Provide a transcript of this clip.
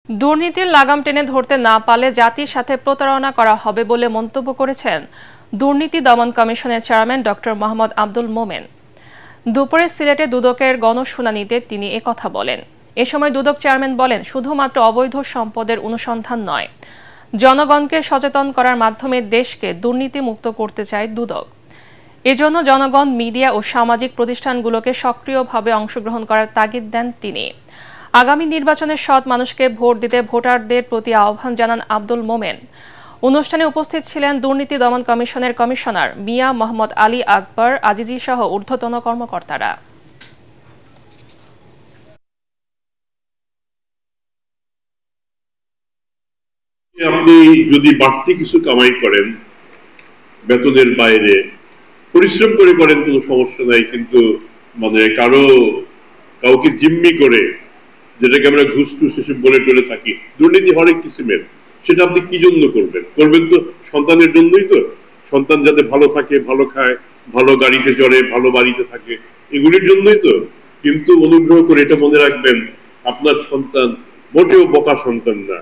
দুর্নীতির লাগাম টেনে ধরতে না পারলে জাতির সাথে প্রতারণা করা হবে বলে মন্তব্য করেছেন দুর্নীতি দমন কমিশনের চেয়ারম্যান ডক্টর মোহাম্মদ আব্দুল মোমেন। দুপুরে সিলেটে দুদকের গণশুনানিতে তিনি একথা বলেন। এ সময় দুদক চেয়ারম্যান বলেন, শুধুমাত্র অবৈধ সম্পদের অনুসন্ধান নয়, জনগণকে সচেতন করার মাধ্যমে দেশকে দুর্নীতি মুক্ত করতে চায় দুদক। এজন্য জনগণ, মিডিয়া ও সামাজিক প্রতিষ্ঠানগুলোকে সক্রিয়ভাবে অংশগ্রহণ করার তাগিদ দেন তিনি। আগামী নির্বাচনে সৎ মানুষকে ভোট দিতে ভোটারদের প্রতি আহ্বান জানান আব্দুল মোমেন। অনুষ্ঠানে উপস্থিত ছিলেন দুর্নীতি দমন কমিশনের কমিশনার মিয়া মোহাম্মদ আলী আকবর আজিজি সহ ঊর্ধ্বতন কর্মকর্তারা। আপনি যদি বাড়তি কিছু কামাই করেন বেতনের বাইরে, পরিশ্রম করে করেন, কোনো সমস্যা নাই, কিন্তু মানে কাউকে জিম্মি করে, যেটাকে আমরা ঘুষ টুস এসব বলে টলে থাকি, দুর্নীতি হরেক কিসিমের, সেটা আপনি কি জন্য করবেন তো সন্তানের জন্যই তো। সন্তান যাতে ভালো থাকে, ভালো খায়, ভালো গাড়িতে চড়ে, ভালো বাড়িতে থাকে, এগুলির জন্যই তো। কিন্তু অনুগ্রহ করে এটা মনে রাখবেন, আপনার সন্তান মোটেও বোকা সন্তান না।